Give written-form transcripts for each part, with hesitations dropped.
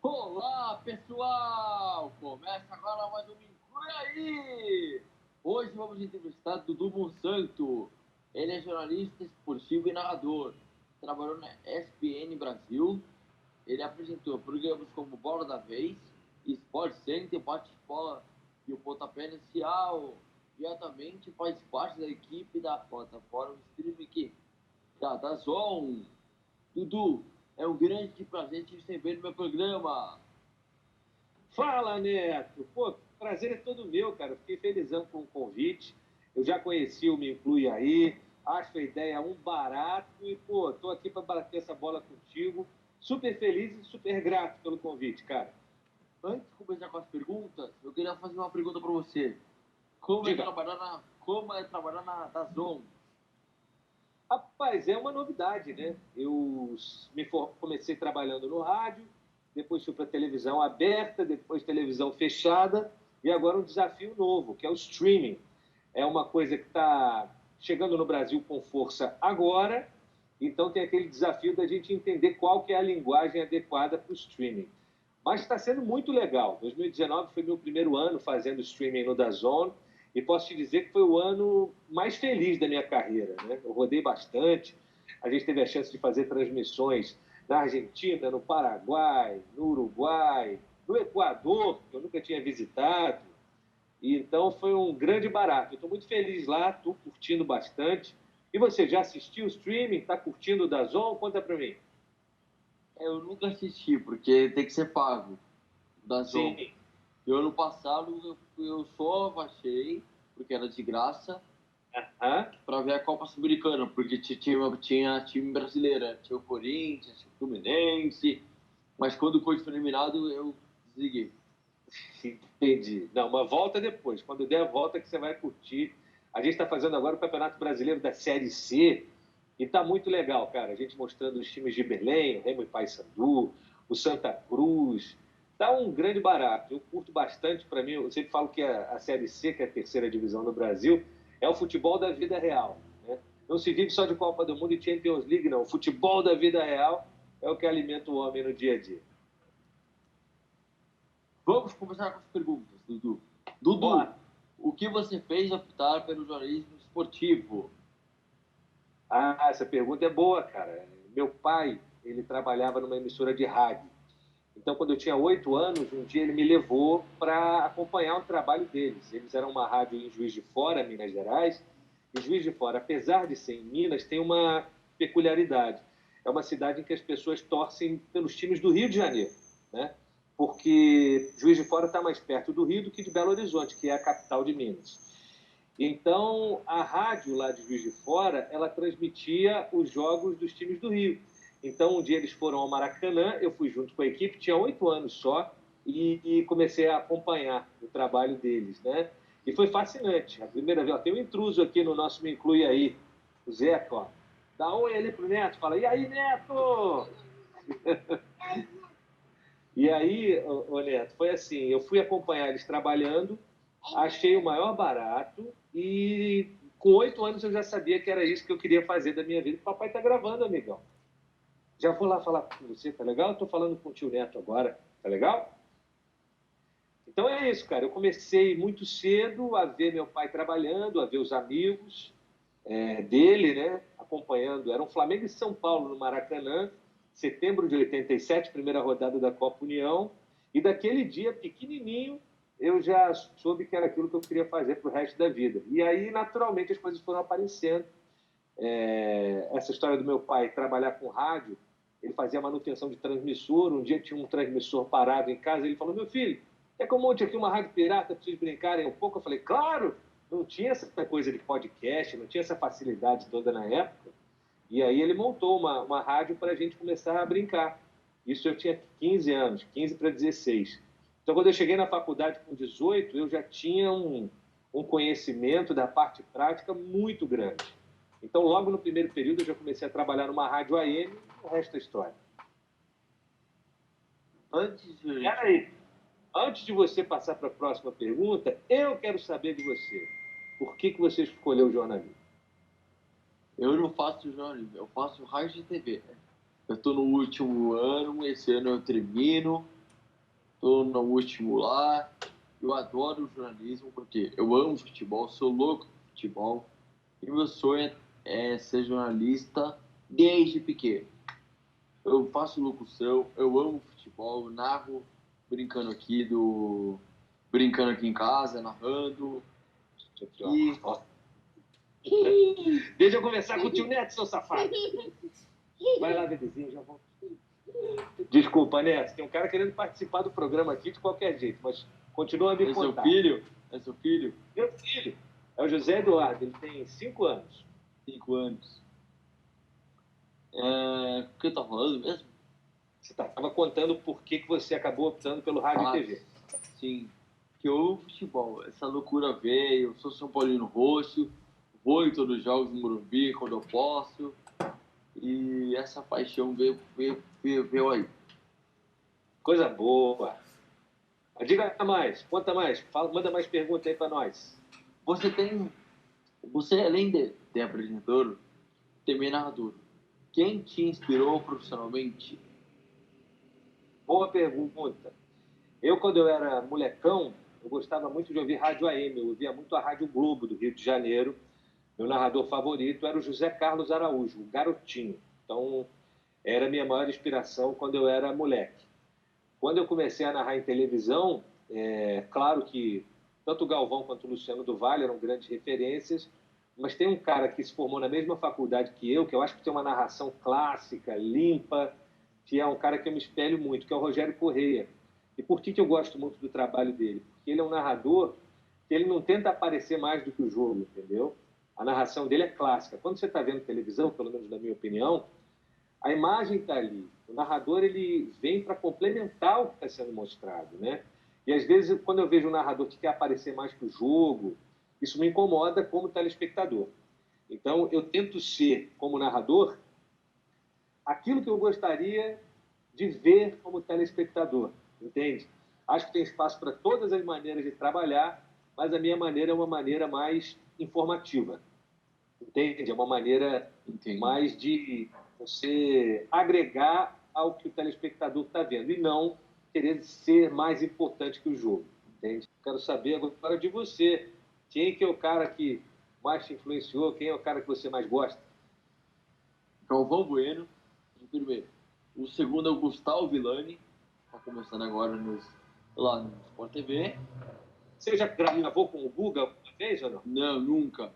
Olá, pessoal! Começa agora mais um Me Inclui Aí! Hoje vamos entrevistar Dudu Monsanto. Ele é jornalista esportivo e narrador. Trabalhou na ESPN Brasil. Ele apresentou programas como Bola da Vez, Sport Center, Bate-Bola e o Pontapé Inicial. E atualmente faz parte da equipe da plataforma streaming da DAZN. Dudu, é um grande prazer te receber no meu programa. Fala, Neto! Pô, prazer é todo meu, cara. Fiquei felizão com o convite. Eu já conheci o Me Inclui Aí, acho a ideia um barato e, pô, tô aqui para bater essa bola contigo. Super feliz e super grato pelo convite, cara. Antes de começar com as perguntas, eu queria fazer uma pergunta para você. Como é Diga. trabalhar na DAZN? Rapaz, é uma novidade, né? Comecei trabalhando no rádio, depois fui para televisão aberta, depois televisão fechada, e agora um desafio novo, que é o streaming. É uma coisa que está chegando no Brasil com força agora, então tem aquele desafio da gente entender qual que é a linguagem adequada para o streaming. Mas está sendo muito legal. 2019 foi meu primeiro ano fazendo streaming no DAZN, e posso te dizer que foi o ano mais feliz da minha carreira, né? Eu rodei bastante, a gente teve a chance de fazer transmissões na Argentina, no Paraguai, no Uruguai, no Equador, que eu nunca tinha visitado. E então foi um grande barato. Eu estou muito feliz lá, estou curtindo bastante. E você já assistiu o streaming? Está curtindo o DAZN? Conta para mim. Eu nunca assisti, porque tem que ser pago, DAZN. Sim. E ano passado eu só baixei, porque era de graça, Aham. para ver a Copa Sul-Americana, porque tinha time brasileiro, tinha o Corinthians, tinha o Fluminense, mas quando o Corinthians foi eliminado, eu desliguei. Entendi. Não, uma volta depois. Quando der a volta que você vai curtir. A gente está fazendo agora o Campeonato Brasileiro da Série C e está muito legal, cara. A gente mostrando os times de Belém, o Remo e Paysandu, o Santa Cruz. Tá um grande barato. Eu curto bastante. Para mim, eu sempre falo que a Série C, que é a terceira divisão no Brasil, é o futebol da vida real, né? Não se vive só de Copa do Mundo e Champions League, não. O futebol da vida real é o que alimenta o homem no dia a dia. Vamos começar com as perguntas, Dudu. Dudu, Bora. o que você fez optar pelo jornalismo esportivo? Ah, essa pergunta é boa, cara. Meu pai, ele trabalhava numa emissora de rádio. Então, quando eu tinha 8 anos, um dia ele me levou para acompanhar o trabalho deles. Eles eram uma rádio em Juiz de Fora, Minas Gerais. E Juiz de Fora, apesar de ser em Minas, tem uma peculiaridade. É uma cidade em que as pessoas torcem pelos times do Rio de Janeiro, né? Porque Juiz de Fora está mais perto do Rio do que de Belo Horizonte, que é a capital de Minas. Então, a rádio lá de Juiz de Fora, ela transmitia os jogos dos times do Rio. Então, um dia eles foram ao Maracanã, eu fui junto com a equipe, tinha 8 anos só, e comecei a acompanhar o trabalho deles, né? E foi fascinante. A primeira vez, ó, tem um intruso aqui no nosso Me Inclui Aí, o Zeca, ó. Dá oi ali pro Neto, fala, e aí, Neto? E aí, ô Neto, foi assim, eu fui acompanhar eles trabalhando, achei o maior barato e com 8 anos eu já sabia que era isso que eu queria fazer da minha vida. O papai tá gravando, amigão. Já vou lá falar com você, tá legal? Eu tô falando com o tio Neto agora, tá legal? Então é isso, cara. Eu comecei muito cedo a ver meu pai trabalhando, a ver os amigos dele, né? Acompanhando. Era um Flamengo e São Paulo no Maracanã, setembro de 87, primeira rodada da Copa União. E daquele dia, pequenininho, eu já soube que era aquilo que eu queria fazer para o resto da vida. E aí, naturalmente, as coisas foram aparecendo. Essa história do meu pai trabalhar com rádio, ele fazia manutenção de transmissor. Um dia tinha um transmissor parado em casa, ele falou: meu filho, é que eu monte aqui uma rádio pirata para vocês brincarem um pouco. Eu falei: claro, não tinha essa coisa de podcast, não tinha essa facilidade toda na época. E aí ele montou uma rádio para a gente começar a brincar. Isso eu tinha 15 anos, 15 para 16. Então, quando eu cheguei na faculdade com 18, eu já tinha um conhecimento da parte prática muito grande. Então, logo no primeiro período, eu já comecei a trabalhar numa rádio AM e o resto é história. Antes de... Peraí, antes de você passar para a próxima pergunta, eu quero saber de você. Por que você escolheu o jornalismo? Eu não faço jornalismo, eu faço rádio e TV. Eu estou no último ano, esse ano eu termino. Tô no último lá. Eu adoro jornalismo porque eu amo futebol, sou louco por futebol. E meu sonho é ser jornalista desde pequeno. Eu faço locução, eu amo futebol, eu narro brincando aqui em casa, narrando. E Ó. Deixa eu conversar com o tio Neto, seu safado. Vai lá, bebezinho, já volto. Desculpa, Neto, tem um cara querendo participar do programa aqui de qualquer jeito, mas continua a me contar. É seu filho? Meu filho. É o José Eduardo, ele tem 5 anos. 5 anos. O que eu tava falando mesmo? Você estava contando por que você acabou optando pelo rádio e TV. Sim, que eu amo futebol. Essa loucura veio, eu sou São Paulino roxo, vou em todos os jogos do Morumbi quando eu posso. E essa paixão veio aí. Coisa boa. Diga mais, conta mais, manda mais perguntas aí para nós. Você além de apresentador, também é narrador. Quem te inspirou profissionalmente? Boa pergunta. Quando eu era molecão, eu gostava muito de ouvir rádio AM, eu ouvia muito a Rádio Globo do Rio de Janeiro. Meu narrador favorito era o José Carlos Araújo, o Garotinho. Então, era a minha maior inspiração quando eu era moleque. Quando eu comecei a narrar em televisão, claro que tanto o Galvão quanto o Luciano do Vale eram grandes referências, mas tem um cara que se formou na mesma faculdade que eu acho que tem uma narração clássica, limpa, que é um cara que eu me espelho muito, que é o Rogério Correia. E por que eu gosto muito do trabalho dele? Porque ele é um narrador que ele não tenta aparecer mais do que o jogo, entendeu? A narração dele é clássica. Quando você está vendo televisão, pelo menos na minha opinião, a imagem está ali. O narrador ele vem para complementar o que está sendo mostrado, né? E às vezes, quando eu vejo um narrador que quer aparecer mais que o jogo, isso me incomoda como telespectador. Então, eu tento ser, como narrador, aquilo que eu gostaria de ver como telespectador, entende? Acho que tem espaço para todas as maneiras de trabalhar, mas a minha maneira é uma maneira mais informativa, entende? É uma maneira mais de você agregar ao que o telespectador está vendo e não querer ser mais importante que o jogo, entende? Quero saber agora de você. Quem que é o cara que mais te influenciou? Quem é o cara que você mais gosta? Galvão Bueno, em primeiro. O segundo é o Gustavo Villani, está começando agora lá no Sport TV. Você já gravou com o Guga alguma vez ou não? Não, nunca.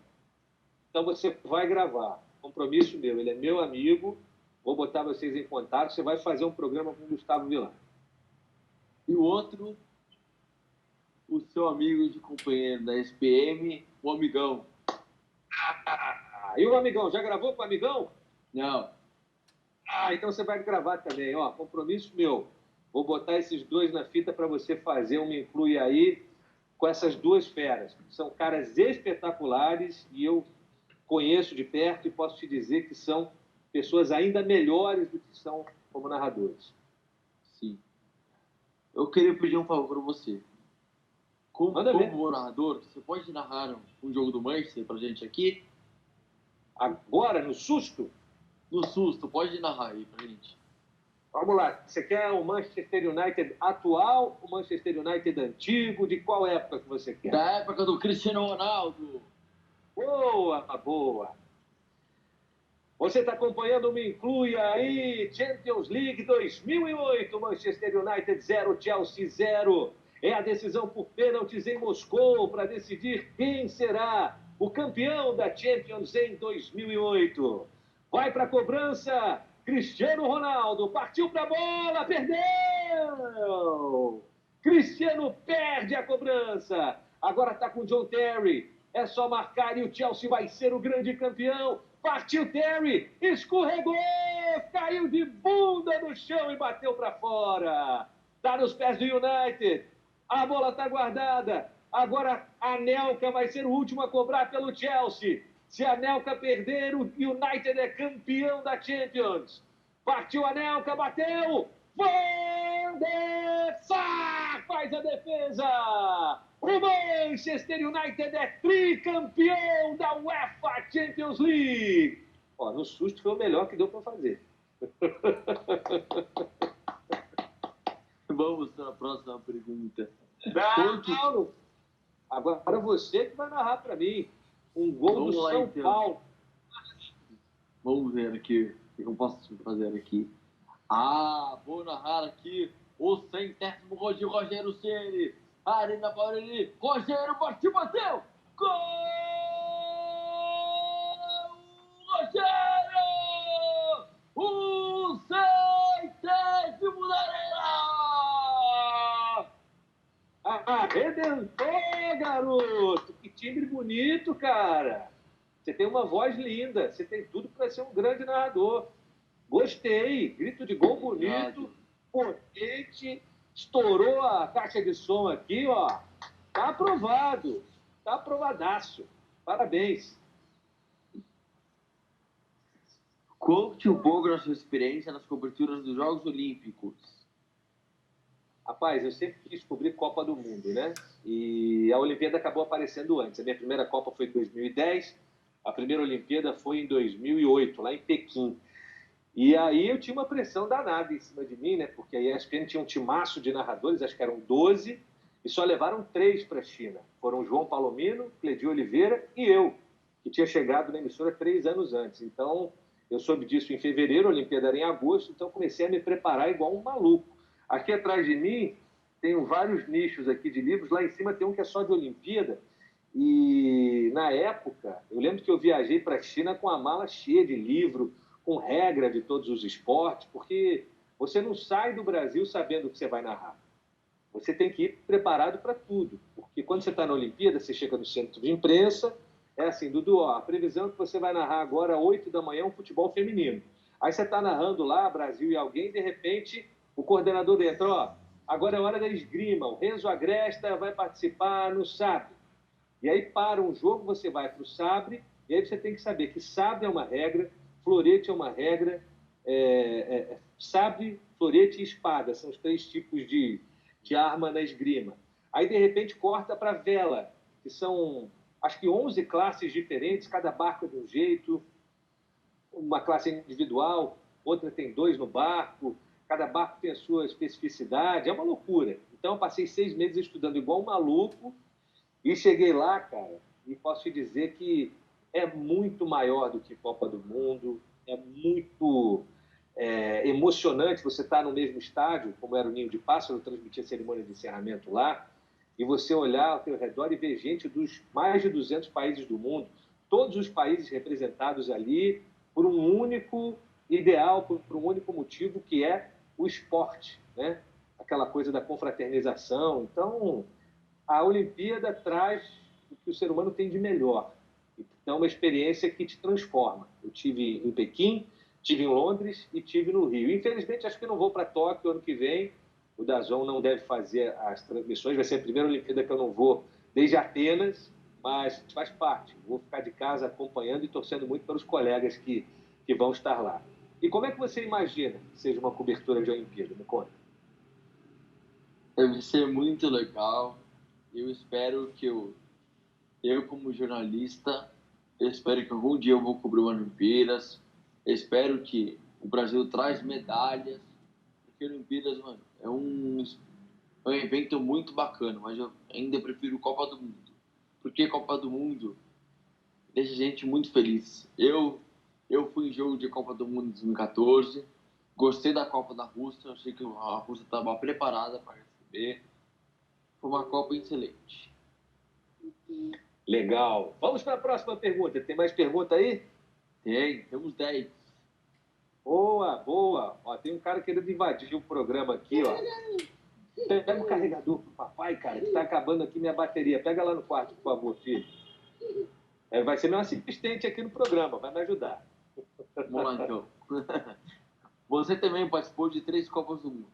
Então você vai gravar. Compromisso meu. Ele é meu amigo. Vou botar vocês em contato. Você vai fazer um programa com o Gustavo Villani. E o outro, o seu amigo de companheiro da SPM, o Amigão. E o Amigão? Já gravou com o Amigão? Não. Então você vai gravar também. Ó, compromisso meu. Vou botar esses dois na fita para você fazer um Me Inclui Aí com essas duas feras. São caras espetaculares e eu conheço de perto e posso te dizer que são pessoas ainda melhores do que são como narradores. Sim. Eu queria pedir um favor para você. Como narrador, você pode narrar um jogo do Manchester pra gente aqui? Agora, no susto? No susto, pode narrar aí pra gente. Vamos lá. Você quer o Manchester United atual, o Manchester United antigo? De qual época que você quer? Da época do Cristiano Ronaldo. Boa, boa. Você está acompanhando o Me Inclui Aí, Champions League 2008, Manchester United 0, Chelsea 0. É a decisão por pênaltis em Moscou para decidir quem será o campeão da Champions em 2008. Vai para a cobrança, Cristiano Ronaldo, partiu para a bola, perdeu! Cristiano perde a cobrança, agora está com John Terry, é só marcar e o Chelsea vai ser o grande campeão. Partiu Terry, escorregou, caiu de bunda no chão e bateu para fora. Está nos pés do United. A bola está guardada. Agora a Anelka vai ser o último a cobrar pelo Chelsea. Se a Anelka perder, o United é campeão da Champions. Partiu a Anelka, bateu. Van der Sar faz a defesa. O Manchester United é tricampeão da UEFA Champions League. No susto foi o melhor que deu para fazer. Vamos para a próxima pergunta. Não! Agora você que vai narrar para mim. Um gol Vamos do lá, São então. Paulo. Vamos ver aqui o que eu posso fazer aqui. Vou narrar aqui o 100º gol de Rogério Ceni. Arena Barueri. Rogério bateu! Gol! Rogério! O 100º da Arena! Redentor, garoto! Que timbre bonito, cara! Você tem uma voz linda, você tem tudo para ser um grande narrador. Gostei, grito de gol bonito, potente, estourou a caixa de som aqui, ó. Tá aprovado, tá aprovadaço. Parabéns. Conte um pouco da sua experiência nas coberturas dos Jogos Olímpicos. Rapaz, eu sempre quis cobrir Copa do Mundo, né? E a Olimpíada acabou aparecendo antes. A minha primeira Copa foi em 2010, a primeira Olimpíada foi em 2008, lá em Pequim. E aí eu tinha uma pressão danada em cima de mim, né? Porque a ESPN tinha um timaço de narradores, acho que eram 12, e só levaram 3 para a China. Foram João Palomino, Cledir Oliveira e eu, que tinha chegado na emissora 3 anos antes. Então, eu soube disso em fevereiro, a Olimpíada era em agosto, então comecei a me preparar igual um maluco. Aqui atrás de mim, tenho vários nichos aqui de livros, lá em cima tem um que é só de Olimpíada, e na época, eu lembro que eu viajei para a China com a mala cheia de livro, com regra de todos os esportes, porque você não sai do Brasil sabendo o que você vai narrar. Você tem que ir preparado para tudo, porque quando você está na Olimpíada, você chega no centro de imprensa, é assim, Dudu, ó, a previsão é que você vai narrar agora, 8 da manhã, um futebol feminino. Aí você está narrando lá, Brasil e alguém, e de repente o coordenador entra, ó, agora é hora da esgrima, o Renzo Agresta vai participar no sabre. E aí para um jogo, você vai para o sabre, e aí você tem que saber que sabre é uma regra, florete é uma regra, sabre, florete e espada, são os 3 tipos de arma na esgrima. Aí, de repente, corta para vela, que são, acho que 11 classes diferentes, cada barco é de um jeito, uma classe individual, outra tem 2 no barco, cada barco tem a sua especificidade, é uma loucura. Então, eu passei 6 meses estudando igual um maluco, e cheguei lá, cara, e posso te dizer que é muito maior do que Copa do Mundo, é muito emocionante você estar no mesmo estádio, como era o Ninho de Pássaro, eu transmitia a cerimônia de encerramento lá, e você olhar ao teu redor e ver gente dos mais de 200 países do mundo, todos os países representados ali por um único ideal, por um único motivo, que é o esporte, né? Aquela coisa da confraternização. Então, a Olimpíada traz o que o ser humano tem de melhor. Então, é uma experiência que te transforma. Eu tive em Pequim, tive em Londres e tive no Rio. Infelizmente, acho que não vou para Tóquio ano que vem. O DAZN não deve fazer as transmissões. Vai ser a primeira Olimpíada que eu não vou desde Atenas, mas faz parte. Vou ficar de casa acompanhando e torcendo muito pelos colegas que vão estar lá. E como é que você imagina que seja uma cobertura de Olimpíada? Me conta. Deve ser muito legal. Eu espero que eu como jornalista, eu espero que algum dia eu vou cobrir Olimpíadas. Eu espero que o Brasil traz medalhas, porque Olimpíadas, mano, é um evento muito bacana, mas eu ainda prefiro Copa do Mundo. Porque Copa do Mundo deixa a gente muito feliz. Eu fui em jogo de Copa do Mundo em 2014, gostei da Copa da Rússia, achei que a Rússia estava preparada para receber. Foi uma Copa excelente. Legal. Vamos para a próxima pergunta. Tem mais pergunta aí? Temos 10. Boa, boa. Ó, tem um cara querendo invadir o programa aqui, ó. Pega o carregador pro papai, cara, que tá acabando aqui minha bateria. Pega lá no quarto, por favor, filho. Vai ser meu assistente aqui no programa, vai me ajudar. Vamos lá, então. Você também participou de 3 Copas do Mundo.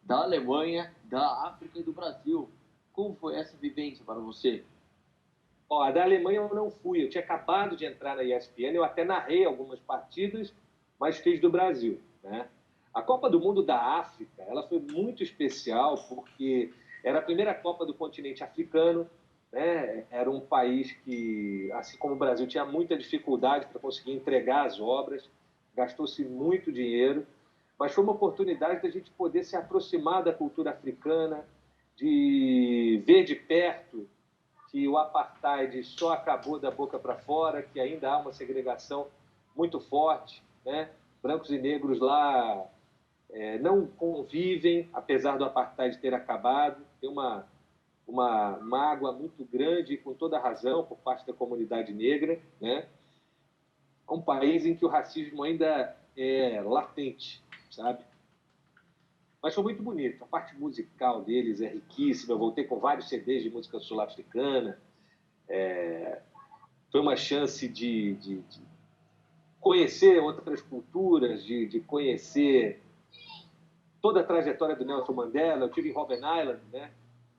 Da Alemanha, da África e do Brasil. Como foi essa vivência para você? Ó, a da Alemanha eu não fui. Eu tinha acabado de entrar na ESPN, eu até narrei algumas partidas, mas fiz do Brasil, né? A Copa do Mundo da África, ela foi muito especial porque era a primeira Copa do continente africano, né? Era um país que, assim como o Brasil, tinha muita dificuldade para conseguir entregar as obras, gastou-se muito dinheiro, mas foi uma oportunidade da gente poder se aproximar da cultura africana, de ver de perto que o apartheid só acabou da boca para fora, que ainda há uma segregação muito forte, né? Brancos e negros lá não convivem, apesar do apartheid ter acabado. Tem uma mágoa muito grande, com toda razão, por parte da comunidade negra, né? É um país em que o racismo ainda é latente, sabe? Mas foi muito bonito. A parte musical deles é riquíssima. Eu voltei com vários CDs de música sul-africana. Foi uma chance de conhecer outras culturas, de conhecer toda a trajetória do Nelson Mandela. Eu tive em Robben Island, né?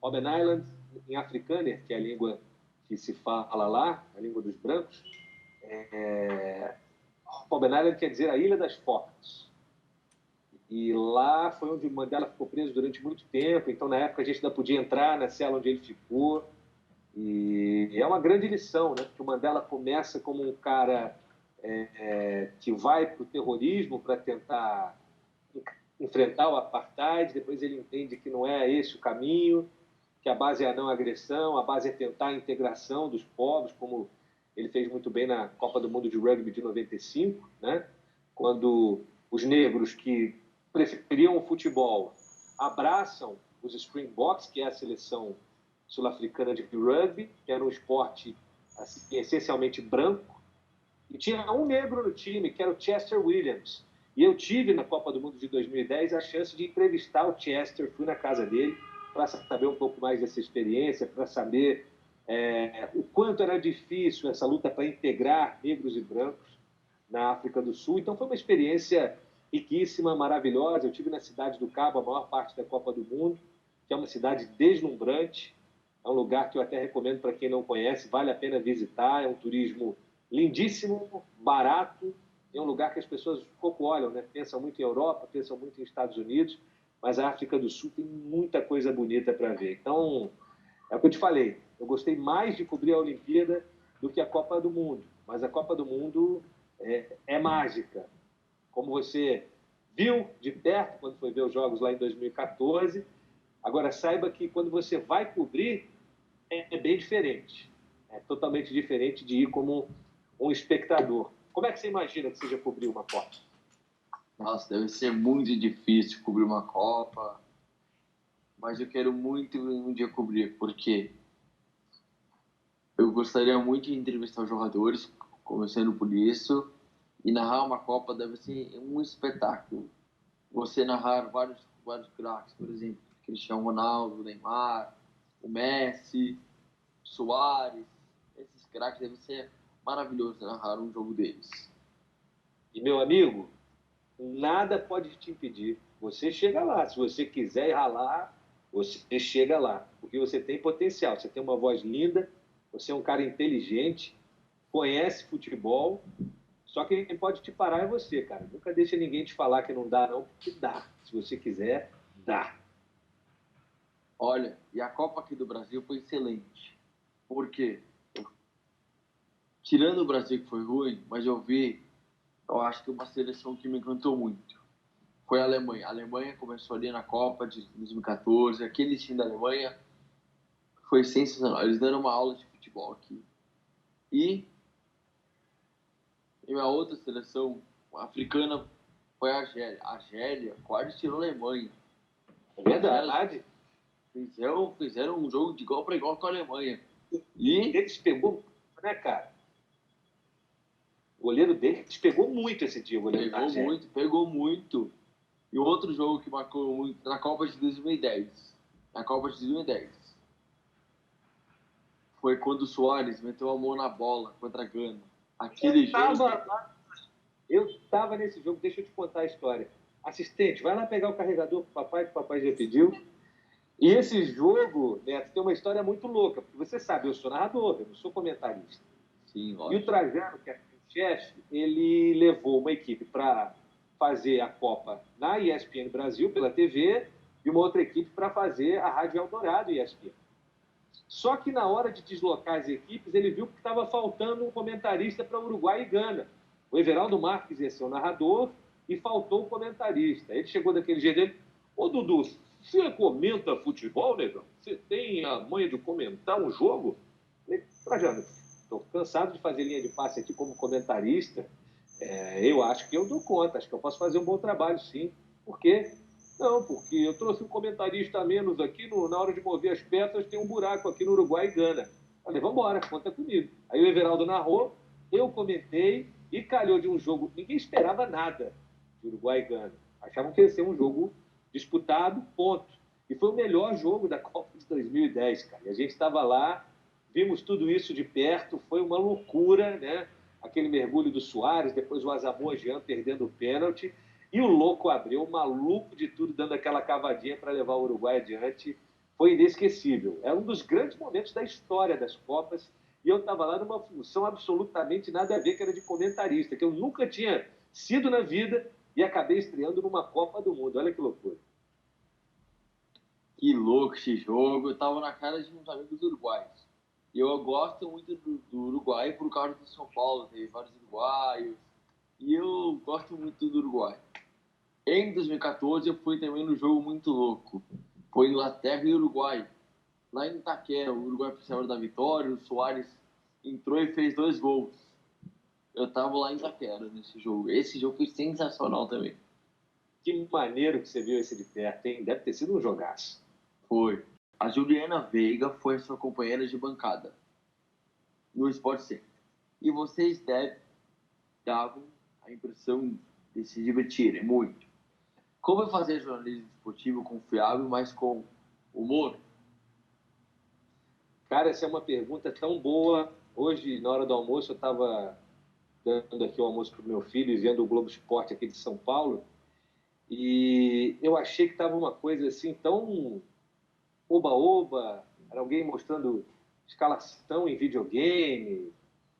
Robben Island, em Afrikaner, que é a língua que se fala lá, a língua dos brancos. Robben Island quer dizer a Ilha das Focas. E lá foi onde o Mandela ficou preso durante muito tempo. Então, na época, a gente ainda podia entrar na cela onde ele ficou. E é uma grande lição, né? Porque o Mandela começa como um cara que vai para o terrorismo para tentar enfrentar o apartheid. Depois ele entende que não é esse o caminho, que a base é a não agressão, a base é tentar a integração dos povos, como ele fez muito bem na Copa do Mundo de Rugby de 95, né? Quando os negros que preferiam o futebol abraçam os Springboks, que é a seleção sul-africana de rugby, que era um esporte assim, essencialmente branco, e tinha um negro no time, que era o Chester Williams. E eu tive, na Copa do Mundo de 2010, a chance de entrevistar o Chester, fui na casa dele, para saber um pouco mais dessa experiência, para saber o quanto era difícil essa luta para integrar negros e brancos na África do Sul. Então foi uma experiência riquíssima, maravilhosa. Eu tive na cidade do Cabo a maior parte da Copa do Mundo, que é uma cidade deslumbrante. É um lugar que eu até recomendo para quem não conhece, vale a pena visitar. É um turismo lindíssimo, barato. É um lugar que as pessoas pouco olham, né? Pensam muito em Europa, pensam muito em Estados Unidos, mas a África do Sul tem muita coisa bonita para ver. Então, é o que eu te falei, eu gostei mais de cobrir a Olimpíada do que a Copa do Mundo, mas a Copa do Mundo é mágica. Como você viu de perto quando foi ver os Jogos lá em 2014, agora saiba que quando você vai cobrir, é bem diferente. É totalmente diferente de ir como um espectador. Como é que você imagina que seja cobrir uma Copa? Nossa, deve ser muito difícil cobrir uma Copa, mas eu quero muito um dia cobrir, porque eu gostaria muito de entrevistar os jogadores, começando por isso, e narrar uma Copa deve ser um espetáculo. Você narrar vários craques, por exemplo, Cristiano Ronaldo, Neymar, o Messi, Suárez, esses craques deve ser maravilhoso narrar um jogo deles. E, meu amigo, nada pode te impedir. Você chega lá. Se você quiser ir ralar, você chega lá. Porque você tem potencial, você tem uma voz linda, você é um cara inteligente, conhece futebol. Só que quem pode te parar é você, cara. Nunca deixa ninguém te falar que não dá, não, porque dá. Se você quiser, dá. Olha, e a Copa aqui do Brasil foi excelente. Por quê? Tirando o Brasil que foi ruim, mas eu acho que uma seleção que me encantou muito. Foi a Alemanha. A Alemanha começou ali na Copa de 2014. Aquele time da Alemanha foi sensacional. Eles deram uma aula de futebol aqui. E uma outra seleção africana foi a Argélia. A Argélia quase tirou a Alemanha. É verdade. Fizeram um jogo de igual para igual com a Alemanha. E eles pegou, né, cara? O goleiro deles pegou muito esse dia, o goleiro da Argélia. Pegou muito. E outro jogo que marcou muito na Copa de 2010. Na Copa de 2010. Foi quando o Suárez meteu a mão na bola contra a Gana. Aquele jogo. Eu estava nesse jogo, deixa eu te contar a história. Assistente, vai lá pegar o carregador pro papai, que o papai já pediu. E esse jogo, Neto, tem uma história muito louca, porque você sabe, eu sou narrador, eu não sou comentarista. Sim, e o Trajano, que é o chefe, ele levou uma equipe para fazer a Copa na ESPN Brasil, pela TV, e uma outra equipe para fazer a Rádio Eldorado ESPN. Só que na hora de deslocar as equipes, ele viu que estava faltando um comentarista para Uruguai e Gana. O Everaldo Marques ia ser o narrador e faltou o comentarista. Ele chegou daquele jeito dele: ô Dudu, você comenta futebol, negão? Você tem a manha de comentar um jogo? Eu falei: Trajano, estou cansado de fazer linha de passe aqui como comentarista. Eu acho que eu dou conta, acho que eu posso fazer um bom trabalho, sim. Por quê? Não, porque eu trouxe um comentarista a menos aqui, na hora de mover as peças tem um buraco aqui no Uruguai e Gana. Falei: vamos embora, conta comigo. Aí o Everaldo narrou, eu comentei e calhou de um jogo. Ninguém esperava nada de Uruguai e Gana. Achavam que ia ser um jogo disputado, ponto. E foi o melhor jogo da Copa de 2010, cara. E a gente estava lá, vimos tudo isso de perto, foi uma loucura, né? Aquele mergulho do Suárez, depois o Asamoah Gyan perdendo o pênalti, e o louco Abreu, o maluco de tudo, dando aquela cavadinha para levar o Uruguai adiante. Foi inesquecível. É um dos grandes momentos da história das Copas, e eu estava lá numa função absolutamente nada a ver, que era de comentarista, que eu nunca tinha sido na vida, e acabei estreando numa Copa do Mundo. Olha que loucura. Que louco esse jogo. Eu tava na cara de uns amigos uruguaios. E eu gosto muito do Uruguai por causa do São Paulo, tem vários uruguaios. E eu gosto muito do Uruguai. Em 2014 eu fui também no jogo muito louco. Foi Inglaterra e Uruguai. Lá em Itaquera, o Uruguai precisava da vitória, o Suárez entrou e fez 2 gols. Eu tava lá em Itaquera nesse jogo. Esse jogo foi sensacional também. Que maneiro que você viu esse de perto, hein? Deve ter sido um jogaço. Foi. A Juliana Veiga foi sua companheira de bancada no Sport Center. E vocês davam a impressão de se divertirem muito. Como é fazer jornalismo esportivo confiável, mas com humor? Cara, essa é uma pergunta tão boa. Hoje, na hora do almoço, eu estava dando aqui o almoço para o meu filho e vendo o Globo Esporte aqui de São Paulo. E eu achei que estava uma coisa assim tão oba-oba, era alguém mostrando escalação em videogame,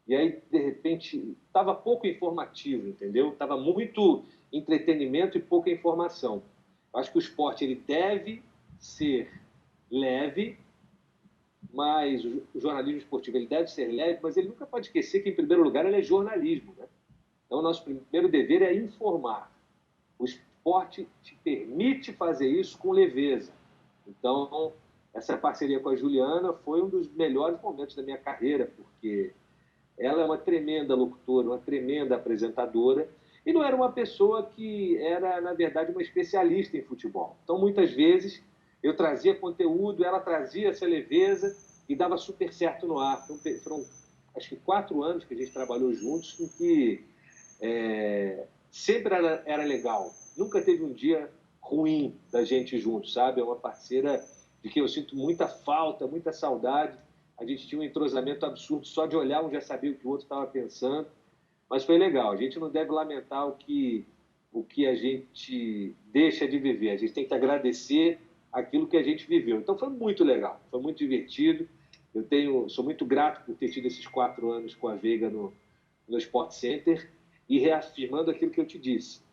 e aí, de repente, estava pouco informativo, entendeu? Estava muito entretenimento e pouca informação. Eu acho que o esporte ele deve ser leve, mas o jornalismo esportivo ele deve ser leve, mas ele nunca pode esquecer que, em primeiro lugar, ele é jornalismo, né? Então, o nosso primeiro dever é informar. O esporte te permite fazer isso com leveza. Então, essa parceria com a Juliana foi um dos melhores momentos da minha carreira, porque ela é uma tremenda locutora, uma tremenda apresentadora, e não era uma pessoa que era, na verdade, uma especialista em futebol. Então, muitas vezes, eu trazia conteúdo, ela trazia essa leveza e dava super certo no ar. Então, foram, acho que 4 anos que a gente trabalhou juntos, em que sempre era legal. Nunca teve um dia ruim da gente junto, sabe? É uma parceira de quem eu sinto muita falta, muita saudade. A gente tinha um entrosamento absurdo, só de olhar um já sabia o que o outro estava pensando. Mas foi legal. A gente não deve lamentar o que a gente deixa de viver. A gente tem que agradecer aquilo que a gente viveu. Então foi muito legal, foi muito divertido. Sou muito grato por ter tido esses 4 anos com a Veiga no Sport Center e reafirmando aquilo que eu te disse.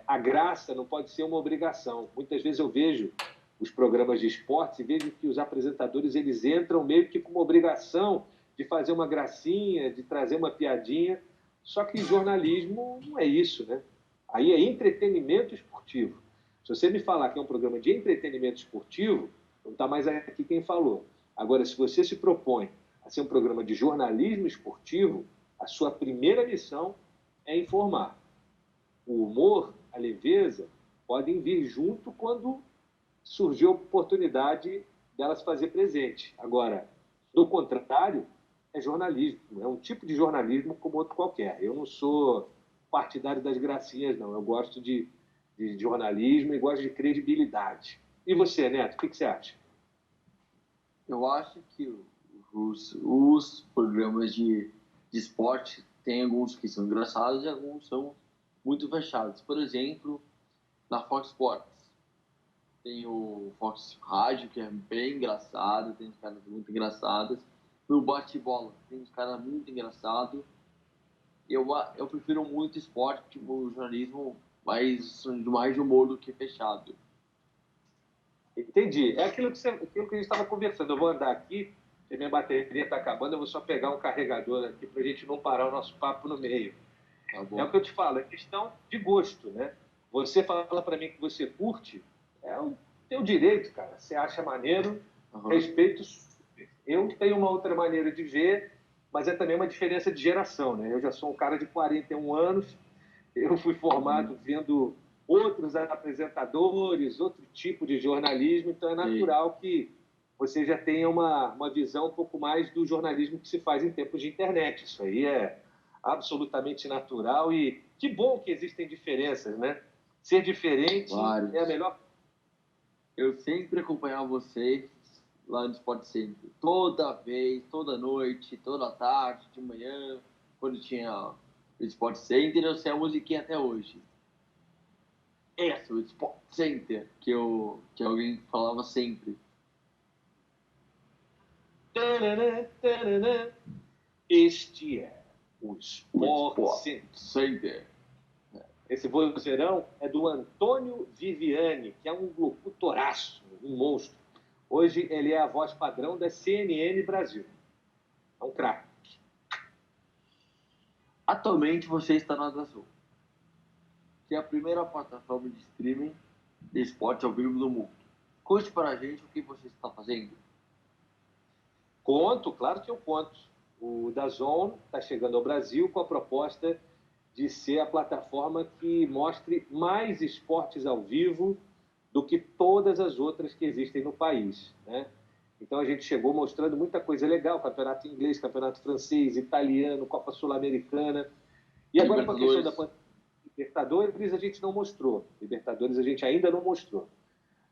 A graça não pode ser uma obrigação. Muitas vezes eu vejo os programas de esportes e vejo que os apresentadores eles entram meio que com uma obrigação de fazer uma gracinha, de trazer uma piadinha. Só que jornalismo não é isso, né? Aí é entretenimento esportivo. Se você me falar que é um programa de entretenimento esportivo, não está mais aqui quem falou. Agora, se você se propõe a ser um programa de jornalismo esportivo, a sua primeira missão é informar. O humor, a leveza, podem vir junto quando surgiu a oportunidade delas fazer presente. Agora, do contrário, é jornalismo, é um tipo de jornalismo como outro qualquer. Eu não sou partidário das gracinhas, não. Eu gosto de jornalismo e gosto de credibilidade. E você, Neto, o que você acha? Eu acho que os programas de esporte tem alguns que são engraçados e alguns são muito fechados. Por exemplo, na Fox Sports. Tem o Fox Rádio, que é bem engraçado, tem uns caras muito engraçados. No bate-bola, tem uns caras muito engraçados. Eu prefiro muito esporte, tipo jornalismo mais de humor do que fechado. Entendi. É aquilo que a gente estava conversando. Eu vou andar aqui, minha bateria está acabando, eu vou só pegar um carregador aqui para a gente não parar o nosso papo no meio. Tá bom. É o que eu te falo, é questão de gosto, né? Você fala para mim que você curte, é o teu direito, cara. Você acha maneiro, respeito super. Eu tenho uma outra maneira de ver, mas é também uma diferença de geração, né? Eu já sou um cara de 41 anos, eu fui formado vendo outros apresentadores, outro tipo de jornalismo, então é natural que você já tenha uma visão um pouco mais do jornalismo que se faz em tempos de internet. Isso aí é absolutamente natural e que bom que existem diferenças, né? Ser diferente é a melhor. Eu sempre acompanhava vocês lá no Sport Center. Toda vez, toda noite, toda tarde, de manhã, quando tinha o Sport Center, eu sei a musiquinha até hoje. Essa, o Sport Center, que alguém falava sempre. Este é o Sport Center. Esse vozeirão é do Antônio Viviani, que é um locutoraço, um monstro. Hoje ele é a voz padrão da CNN Brasil. É um craque. Atualmente você está na DAZN, que é a primeira plataforma de streaming de esporte ao vivo do mundo. Conte para a gente o que você está fazendo. Conto, claro que eu conto. O DAZN está chegando ao Brasil com a proposta de ser a plataforma que mostre mais esportes ao vivo do que todas as outras que existem no país, né? Então a gente chegou mostrando muita coisa legal, campeonato inglês, campeonato francês, italiano, Copa Sul-Americana. E agora com a questão da Libertadores a gente não mostrou. Libertadores a gente ainda não mostrou.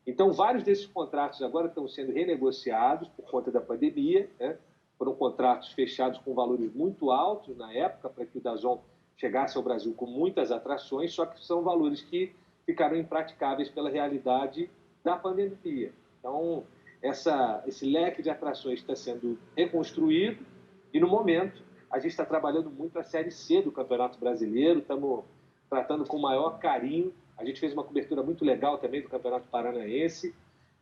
Então vários desses contratos agora estão sendo renegociados por conta da pandemia, né? Foram contratos fechados com valores muito altos na época para que o DAZN chegasse ao Brasil com muitas atrações, só que são valores que ficaram impraticáveis pela realidade da pandemia. Então, esse leque de atrações está sendo reconstruído e, no momento, a gente está trabalhando muito a Série C do Campeonato Brasileiro, estamos tratando com o maior carinho. A gente fez uma cobertura muito legal também do Campeonato Paranaense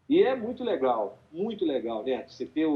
e é muito legal, Neto, você ter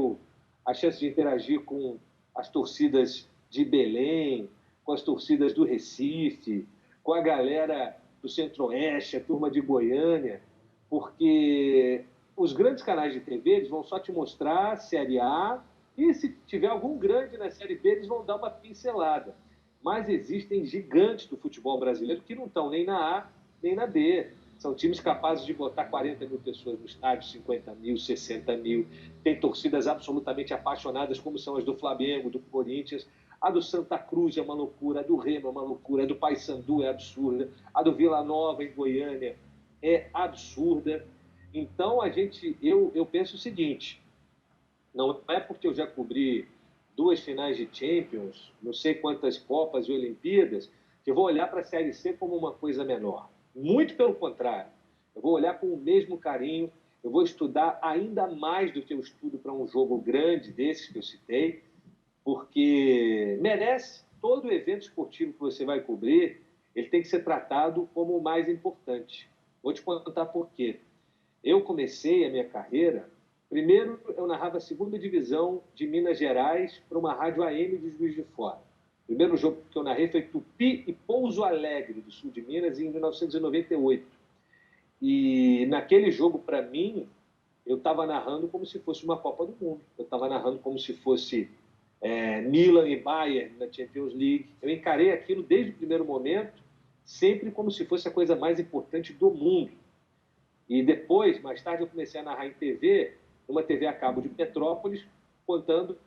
a chance de interagir com as torcidas de Belém, com as torcidas do Recife, com a galera do Centro-Oeste, a turma de Goiânia, porque os grandes canais de TV eles vão só te mostrar a Série A e se tiver algum grande na Série B eles vão dar uma pincelada. Mas existem gigantes do futebol brasileiro que não estão nem na A nem na B. São times capazes de botar 40 mil pessoas no estádio, 50 mil, 60 mil. Tem torcidas absolutamente apaixonadas, como são as do Flamengo, do Corinthians. A do Santa Cruz é uma loucura, a do Remo é uma loucura, a do Paysandu é absurda, a do Vila Nova, em Goiânia, é absurda. Então, eu penso o seguinte, não é porque eu já cobri 2 finais de Champions, não sei quantas Copas e Olimpíadas, que eu vou olhar para a Série C como uma coisa menor. Muito pelo contrário. Eu vou olhar com o mesmo carinho, eu vou estudar ainda mais do que eu estudo para um jogo grande desses que eu citei, porque merece todo evento esportivo que você vai cobrir, ele tem que ser tratado como o mais importante. Vou te contar por quê. Eu comecei a minha carreira, primeiro eu narrava a segunda divisão de Minas Gerais para uma rádio AM de Juiz de Fora. O primeiro jogo que eu narrei foi Tupi e Pouso Alegre, do sul de Minas, em 1998. E naquele jogo, para mim, eu estava narrando como se fosse uma Copa do Mundo. Eu estava narrando como se fosse Milan e Bayern na Champions League. Eu encarei aquilo desde o primeiro momento, sempre como se fosse a coisa mais importante do mundo. E depois, mais tarde, eu comecei a narrar em TV, numa TV a cabo de Petrópolis, contando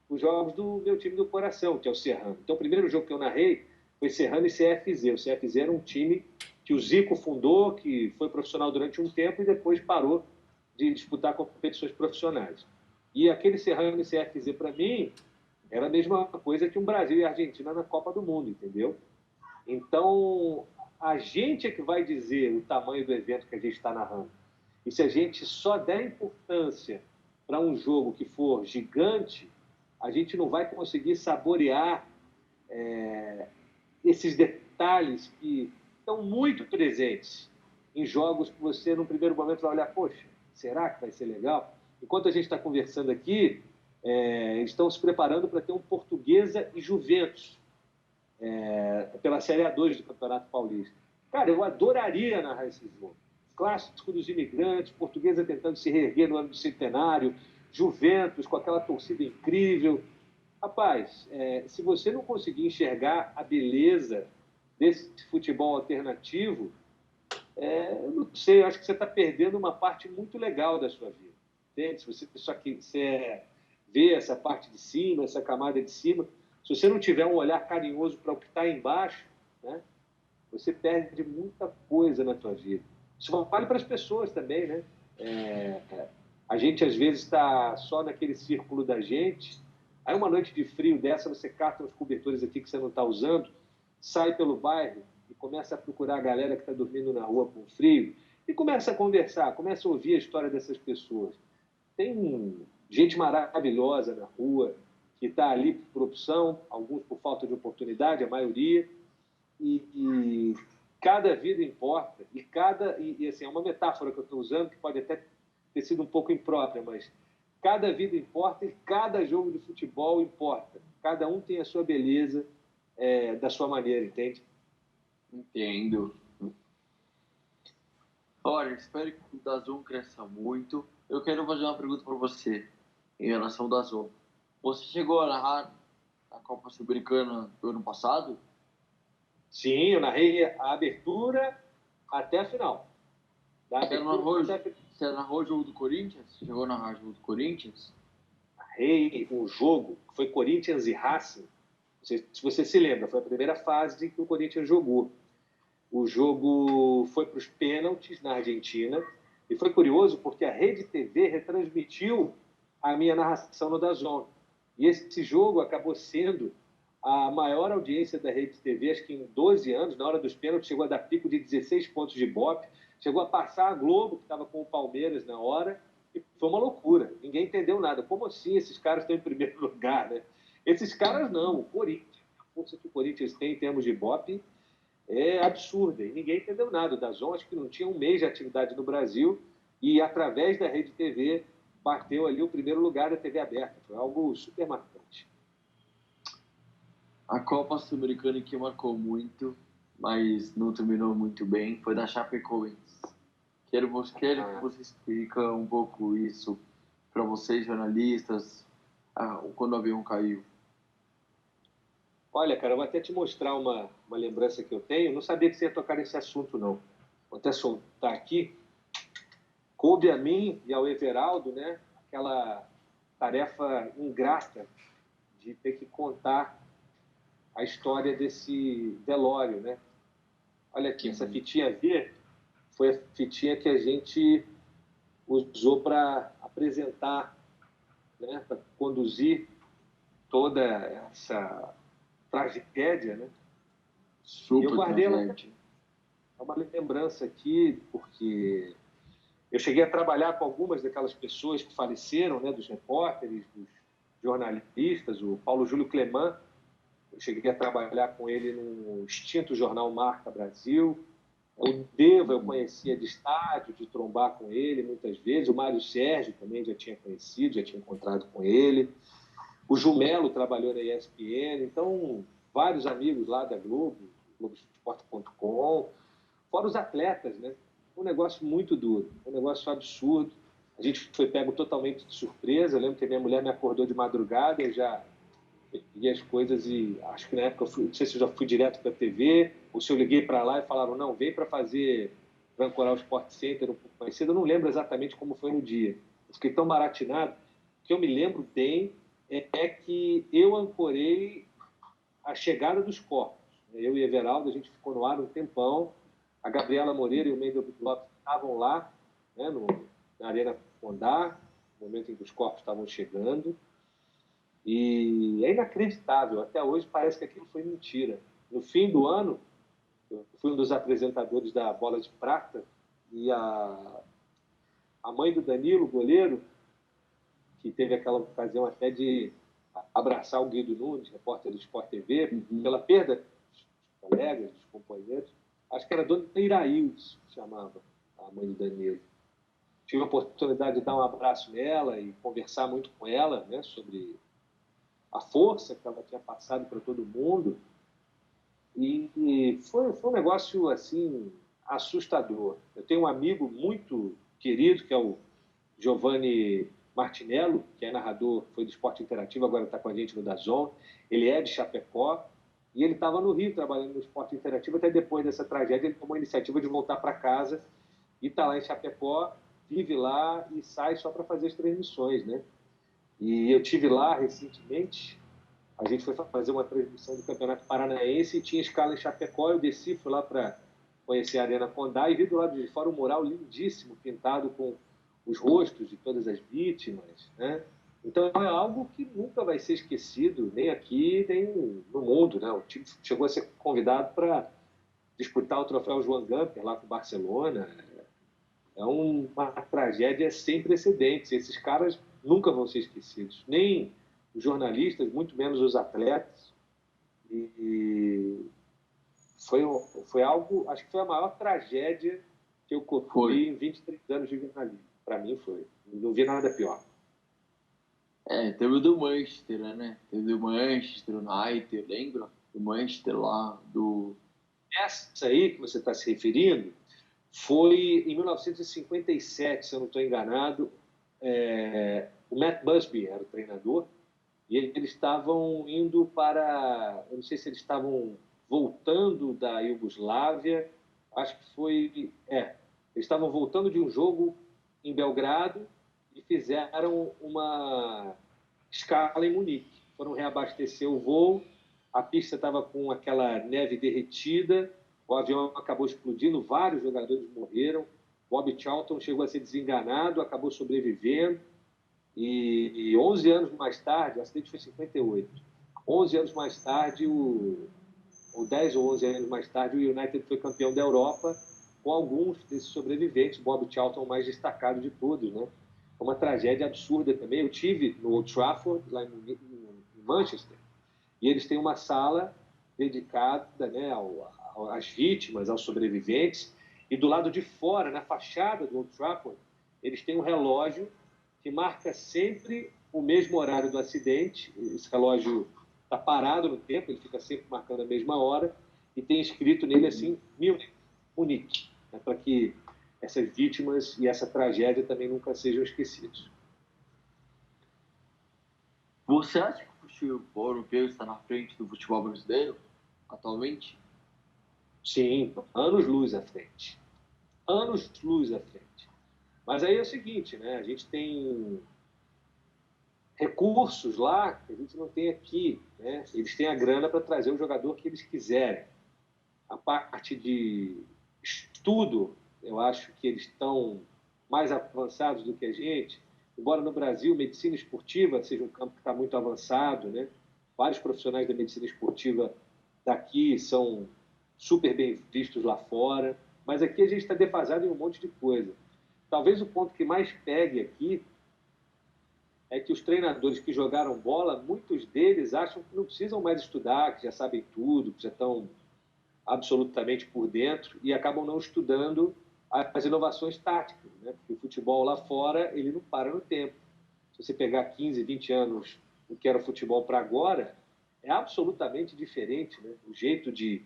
os jogos do meu time do coração, que é o Serrano. Então, o primeiro jogo que eu narrei foi Serrano e CFZ. O CFZ era um time que o Zico fundou, que foi profissional durante um tempo e depois parou de disputar competições profissionais. E aquele Serrano e CFZ, para mim, era a mesma coisa que um Brasil e Argentina na Copa do Mundo, entendeu? Então, a gente é que vai dizer o tamanho do evento que a gente está narrando. E se a gente só der importância para um jogo que for gigante, a gente não vai conseguir saborear esses detalhes que estão muito presentes em jogos que você, num primeiro momento, vai olhar, poxa, será que vai ser legal? Enquanto a gente está conversando aqui, estão se preparando para ter um Portuguesa e Juventus pela Série A2 do Campeonato Paulista. Cara, eu adoraria narrar esse jogo. Clássico dos imigrantes, Portuguesa tentando se reerguer no ano do centenário, Juventus com aquela torcida incrível. Rapaz, se você não conseguir enxergar a beleza desse futebol alternativo, eu não sei, eu acho que você está perdendo uma parte muito legal da sua vida. Entende? Se você só vê essa parte de cima, essa camada de cima, se você não tiver um olhar carinhoso para o que está embaixo, né, você perde muita coisa na sua vida. Isso vale para as pessoas também, né? A gente, às vezes, está só naquele círculo da gente. Aí, uma noite de frio dessa, você cata uns cobertores aqui que você não está usando, sai pelo bairro e começa a procurar a galera que está dormindo na rua com frio e começa a conversar, começa a ouvir a história dessas pessoas. Tem gente maravilhosa na rua que está ali por opção, alguns por falta de oportunidade, a maioria, e cada vida importa, e assim, é uma metáfora que eu estou usando, que pode até ter sido um pouco imprópria, mas cada vida importa e cada jogo de futebol importa. Cada um tem a sua beleza da sua maneira, entende? Entendo. Olha, espero que o DAZN cresça muito. Eu quero fazer uma pergunta para você em relação ao DAZN. Você chegou a narrar a Copa Sul-Americana do ano passado? Sim, eu narrei a abertura até a final. Você narrou o jogo do Corinthians? Você chegou a narrar o jogo do Corinthians? Narrei um jogo que foi Corinthians e Racing. Se você se lembra, foi a primeira fase que o Corinthians jogou. O jogo foi para os pênaltis na Argentina e foi curioso porque a Rede TV retransmitiu a minha narração no DAZN. E esse jogo acabou sendo a maior audiência da Rede TV, acho que em 12 anos, na hora dos pênaltis, chegou a dar pico de 16 pontos de Ibope, chegou a passar a Globo, que estava com o Palmeiras na hora, e foi uma loucura. Ninguém entendeu nada. Como assim esses caras estão em primeiro lugar, né? Esses caras não, o Corinthians. A força que o Corinthians tem em termos de Ibope é absurda. E ninguém entendeu nada. O DAZN, acho que não tinha um mês de atividade no Brasil, e através da Rede TV bateu ali o primeiro lugar da TV aberta. Foi algo super marcante. A Copa Sul-Americana que marcou muito, mas não terminou muito bem, foi da Chapecoense. Quero que você explique um pouco isso para vocês, jornalistas, quando o avião caiu. Olha, cara, eu vou até te mostrar uma lembrança que eu tenho. Eu não sabia que você ia tocar nesse assunto, não. Vou até soltar aqui. Coube a mim e ao Everaldo, né, aquela tarefa ingrata de ter que contar a história desse velório, né? Olha aqui, essa fitinha verde foi a fitinha que a gente usou para apresentar, né, para conduzir toda essa tragédia, né? Super eu guardei tragédia. É uma lembrança aqui, porque eu cheguei a trabalhar com algumas daquelas pessoas que faleceram, né, dos repórteres, dos jornalistas, o Paulo Júlio Cleman. Eu cheguei a trabalhar com ele no extinto jornal Marca Brasil. O Deva eu conhecia de estádio, de trombar com ele muitas vezes. O Mário Sérgio também já tinha conhecido, já tinha encontrado com ele. O Jumelo trabalhou na ESPN. Então, vários amigos lá da Globo, Globoesporte.com, fora os atletas, né? Um negócio muito duro, um negócio absurdo. A gente foi pego totalmente de surpresa. Eu lembro que a minha mulher me acordou de madrugada, eu já peguei as coisas e acho que na época, não sei se eu já fui direto para a TV ou se eu liguei para lá e falaram, não, vem para ancorar o Sport Center um pouco mais cedo. Eu não lembro exatamente como foi no dia. Eu fiquei tão baratinado. O que eu me lembro bem é que eu ancorei a chegada dos corpos. Eu e Everaldo, a gente ficou no ar um tempão. A Gabriela Moreira e o Mendel Lopes estavam lá, né, na Arena Condá, no momento em que os corpos estavam chegando. E é inacreditável. Até hoje parece que aquilo foi mentira. No fim do ano, eu fui um dos apresentadores da Bola de Prata e a mãe do Danilo, goleiro, que teve aquela ocasião até de abraçar o Guido Nunes, repórter do Sport TV, pela perda dos colegas, dos companheiros. Acho que era a dona Iraildes, que chamava a mãe do Danilo. Tive a oportunidade de dar um abraço nela e conversar muito com ela, né, sobre a força que ela tinha passado para todo mundo. E foi um negócio, assim, assustador. Eu tenho um amigo muito querido, que é o Giovanni Martinello, que é narrador, foi do Esporte Interativo, agora está com a gente no DAZN. Ele é de Chapecó e ele estava no Rio trabalhando no Esporte Interativo. Até depois dessa tragédia, ele tomou a iniciativa de voltar para casa e está lá em Chapecó, vive lá e sai só para fazer as transmissões, né? E eu tive lá recentemente. A gente foi fazer uma transmissão do Campeonato Paranaense e tinha escala em Chapecó. Eu desci, fui lá para conhecer a Arena Condá e vi do lado de fora um mural lindíssimo, pintado com os rostos de todas as vítimas, né? Então é algo que nunca vai ser esquecido, nem aqui, nem no mundo, né? O time chegou a ser convidado para disputar o troféu Joan Gamper lá com o Barcelona. É uma tragédia sem precedentes. Esses caras nunca vão ser esquecidos, nem os jornalistas, muito menos os atletas. E foi, foi algo, acho que foi a maior tragédia que eu corri em 23 anos de jornalismo. Para mim foi. Não vi nada pior. Teve o do Manchester, né? Teve o Manchester United, lembra? O Manchester lá, do... Essa aí que você está se referindo foi em 1957, se eu não estou enganado. O Matt Busby era o treinador e eles estavam indo para... Eu não sei se eles estavam voltando da Iugoslávia, acho que foi... eles estavam voltando de um jogo em Belgrado e fizeram uma escala em Munique. Foram reabastecer o voo, a pista estava com aquela neve derretida, o avião acabou explodindo, vários jogadores morreram, Bob Charlton chegou a ser desenganado, acabou sobrevivendo, e 11 anos mais tarde, o acidente foi em 58, 11 anos mais tarde, ou 10 ou 11 anos mais tarde, o United foi campeão da Europa, com alguns desses sobreviventes, Bob Charlton o mais destacado de todos, né? Foi uma tragédia absurda também. Eu tive no Old Trafford, lá em Manchester, e eles têm uma sala dedicada, né, às vítimas, aos sobreviventes, e do lado de fora, na fachada do Old Trafford, eles têm um relógio que marca sempre o mesmo horário do acidente. Esse relógio está parado no tempo, ele fica sempre marcando a mesma hora, e tem escrito nele assim, Munique, né, para que essas vítimas e essa tragédia também nunca sejam esquecidos. Você acha que o futebol europeu está na frente do futebol brasileiro atualmente? Sim, anos-luz à frente. Anos-luz à frente. Mas aí é o seguinte, né? A gente tem recursos lá que a gente não tem aqui, né? Eles têm a grana para trazer o jogador que eles quiserem. A parte de estudo, eu acho que eles estão mais avançados do que a gente. Embora no Brasil medicina esportiva seja um campo que está muito avançado, né? Vários profissionais da medicina esportiva daqui são super bem vistos lá fora, mas aqui a gente está defasado em um monte de coisa. Talvez o ponto que mais pegue aqui é que os treinadores que jogaram bola, muitos deles acham que não precisam mais estudar, que já sabem tudo, que já estão absolutamente por dentro e acabam não estudando as inovações táticas, né? Porque o futebol lá fora, ele não para no tempo. Se você pegar 15, 20 anos o que era o futebol para agora, é absolutamente diferente, né? O jeito de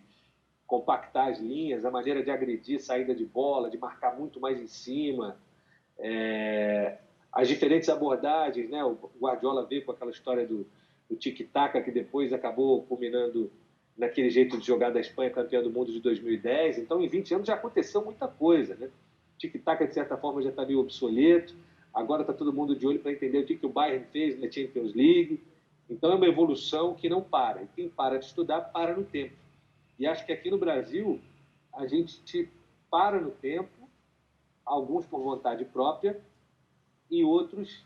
compactar as linhas, a maneira de agredir saída de bola, de marcar muito mais em cima, as diferentes abordagens, né? O Guardiola veio com aquela história do tic-tac, que depois acabou culminando naquele jeito de jogar da Espanha campeã do mundo de 2010. Então, em 20 anos já aconteceu muita coisa, né? O tic-tac, de certa forma, já está meio obsoleto. Agora está todo mundo de olho para entender o que o Bayern fez na Champions League. Então, é uma evolução que não para. E quem para de estudar, para no tempo. E acho que aqui no Brasil, a gente para no tempo, alguns por vontade própria e outros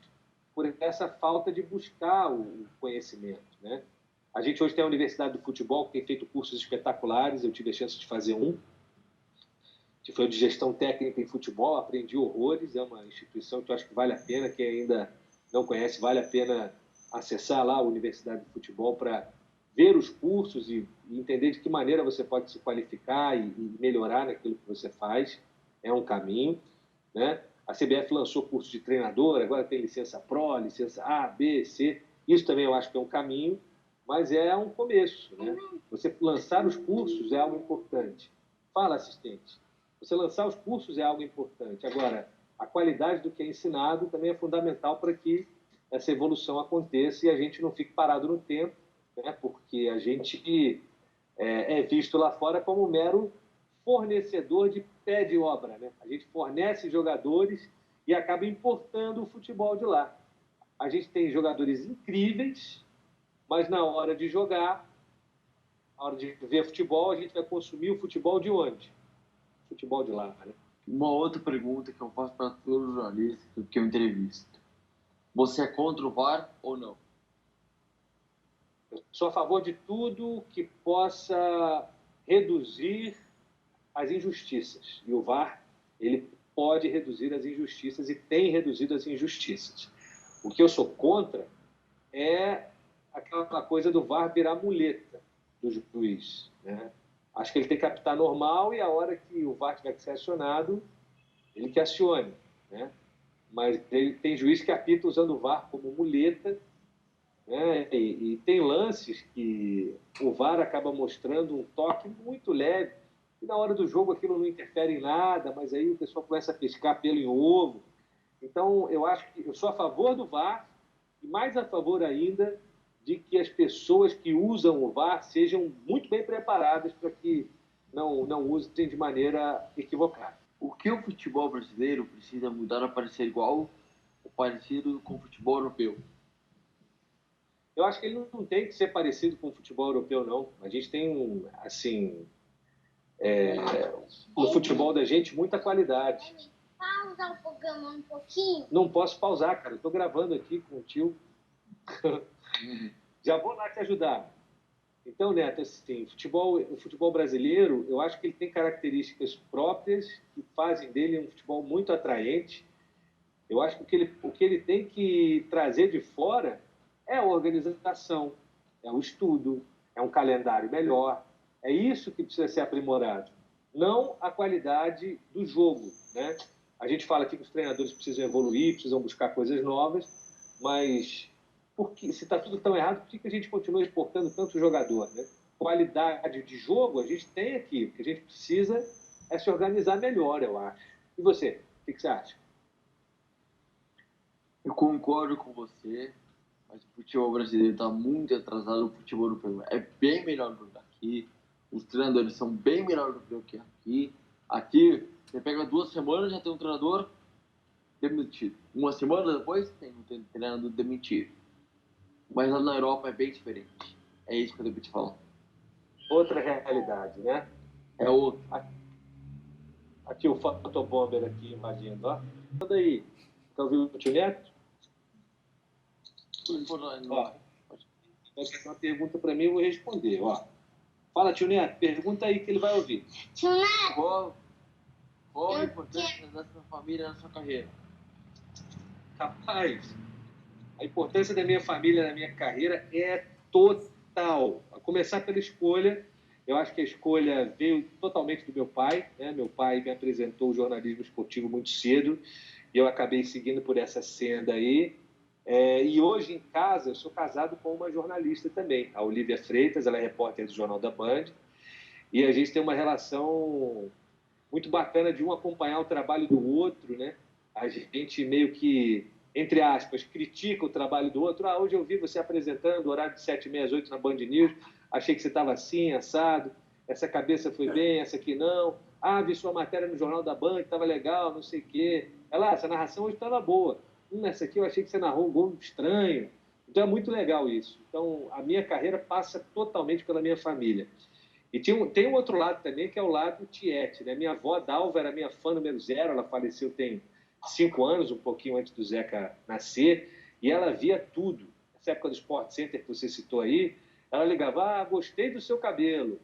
por essa falta de buscar o conhecimento, né? A gente hoje tem a Universidade do Futebol, que tem feito cursos espetaculares. Eu tive a chance de fazer um, que foi o de gestão técnica em futebol. Aprendi horrores. É uma instituição que eu acho que vale a pena. Quem ainda não conhece, vale a pena acessar lá a Universidade do Futebol para ver os cursos e entender de que maneira você pode se qualificar e melhorar naquilo que você faz. É um caminho, né? A CBF lançou curso de treinador, agora tem licença Pro, licença A, B, C. Isso também eu acho que é um caminho. mas é um começo, né? Você lançar os cursos é algo importante. Fala, assistente. Você lançar os cursos é algo importante. Agora, a qualidade do que é ensinado também é fundamental para que essa evolução aconteça e a gente não fique parado no tempo, né? Porque a gente é visto lá fora como um mero fornecedor de pé de obra, né? A gente fornece jogadores e acaba importando o futebol de lá. A gente tem jogadores incríveis, mas na hora de jogar, na hora de ver futebol, a gente vai consumir o futebol de onde? Futebol de lá, né? Uma outra pergunta que eu faço para todos os jornalistas que eu entrevisto. Você é contra o VAR ou não? Eu sou a favor de tudo que possa reduzir as injustiças. E o VAR, ele pode reduzir as injustiças e tem reduzido as injustiças. O que eu sou contra é aquela coisa do VAR virar muleta do juiz, né? Acho que ele tem que apitar normal e a hora que o VAR tiver que ser acionado, ele que acione, né? Mas ele tem juiz que apita usando o VAR como muleta, né? E tem lances que o VAR acaba mostrando um toque muito leve e na hora do jogo aquilo não interfere em nada, mas aí o pessoal começa a pescar pelo em ovo. Então, eu acho que eu sou a favor do VAR e mais a favor ainda de que as pessoas que usam o VAR sejam muito bem preparadas para que não usem de maneira equivocada. O que o futebol brasileiro precisa mudar para parecer igual ou parecido com o futebol europeu? Eu acho que ele não tem que ser parecido com o futebol europeu, não. A gente tem, assim, no futebol da gente, muita qualidade. Pausa o programa um pouquinho? Não posso pausar, cara. Eu estou gravando aqui com o tio. Já vou lá te ajudar. Então, Neto, assim, o futebol brasileiro, eu acho que ele tem características próprias que fazem dele um futebol muito atraente. Eu acho que o que ele tem que trazer de fora é a organização, é o estudo, é um calendário melhor. É isso que precisa ser aprimorado, não a qualidade do jogo, né? A gente fala aqui que os treinadores precisam evoluir, precisam buscar coisas novas, mas se está tudo tão errado, por que a gente continua exportando tanto jogador, né? Qualidade de jogo a gente tem aqui, o que a gente precisa é se organizar melhor, eu acho. E você, o que você acha? Eu concordo com você, mas o futebol brasileiro está muito atrasado do futebol europeu. É bem melhor do que aqui, os treinadores são bem melhores do que aqui. Aqui, você pega 2 semanas, já tem um treinador demitido. 1 semana depois, tem um treinador demitido. Mas lá na Europa é bem diferente. É isso que eu devo te falar. Outra realidade, né? É outro. Aqui o fotobomber aqui invadindo, ó. Manda aí. Tá ouvindo o tio Neto? Ó, vai fazer uma pergunta para mim, eu vou responder, ó. Fala, tio Neto, pergunta aí que ele vai ouvir. Tio Neto! Qual a importância da sua família na sua carreira? Rapaz, a importância da minha família na minha carreira é total. A começar pela escolha, eu acho que a escolha veio totalmente do meu pai, né? Meu pai me apresentou o jornalismo esportivo muito cedo e eu acabei seguindo por essa senda aí. E hoje em casa eu sou casado com uma jornalista também, a Olivia Freitas, ela é repórter do Jornal da Band, e a gente tem uma relação muito bacana de um acompanhar o trabalho do outro, né? A gente meio que, entre aspas, critica o trabalho do outro. Hoje eu vi você apresentando o horário de 7h30 às 8 na Band News, achei que você estava assim, assado, essa cabeça foi bem, essa aqui não. Vi sua matéria no Jornal da Band, estava legal, não sei o quê. Essa narração hoje estava boa. Essa aqui eu achei que você narrou um gol estranho. Então é muito legal isso. Então a minha carreira passa totalmente pela minha família. E tem um outro lado também, que é o lado Tiete, né? Minha avó, Dalva, era minha fã número 0, ela faleceu tem 5 anos, um pouquinho antes do Zeca nascer, e ela via tudo. Nessa época do Sport Center que você citou aí, ela ligava, gostei do seu cabelo,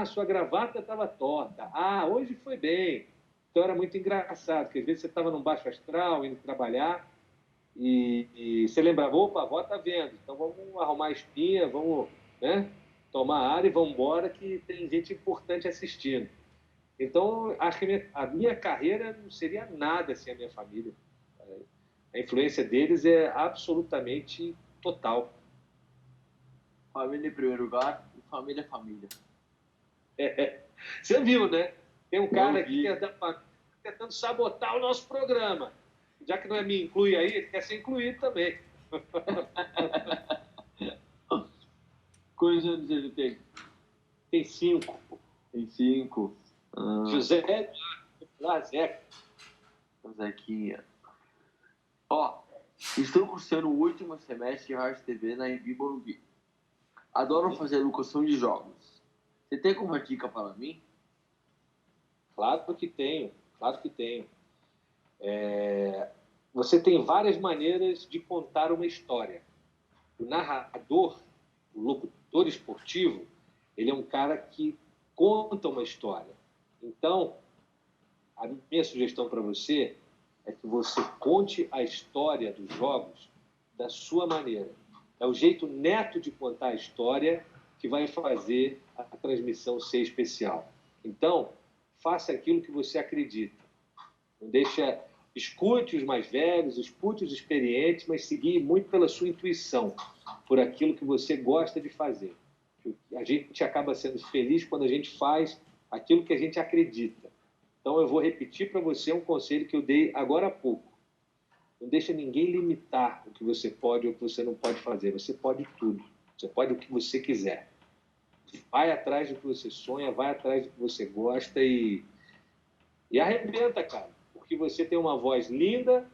sua gravata estava torta, hoje foi bem. Então era muito engraçado, porque às vezes você estava num baixo astral, indo trabalhar, e você lembrava, opa, a avó está vendo, então vamos arrumar a espinha, vamos, né, tomar ar e vamos embora, que tem gente importante assistindo. Então, acho que a minha carreira não seria nada sem a minha família. A influência deles é absolutamente total. Família em primeiro lugar e família é família. Você viu, né? Tem um cara Eu aqui vi. que é da família tentando sabotar o nosso programa. Já que não é me inclui aí, ele quer ser incluído também. Quantos anos ele tem? Tem 5. Tem 5. José Eduardo Zeca. Zequinha. Ó, estou cursando o último semestre de Rádio e TV na Embi Morumbi. Adoro fazer locução de jogos. Você tem alguma dica para mim? Claro que tenho, claro que tenho. Você tem várias maneiras de contar uma história. O narrador, o locutor esportivo, ele é um cara que conta uma história. Então, a minha sugestão para você é que você conte a história dos jogos da sua maneira. É o jeito neto de contar a história que vai fazer a transmissão ser especial. Então, faça aquilo que você acredita. Não deixa, escute os mais velhos, escute os experientes, mas seguir muito pela sua intuição, por aquilo que você gosta de fazer. A gente acaba sendo feliz quando a gente faz aquilo que a gente acredita. Então, eu vou repetir para você um conselho que eu dei agora há pouco. Não deixa ninguém limitar o que você pode ou o que você não pode fazer. Você pode tudo. Você pode o que você quiser. Vai atrás do que você sonha, vai atrás do que você gosta e arrebenta, cara. Porque você tem uma voz linda,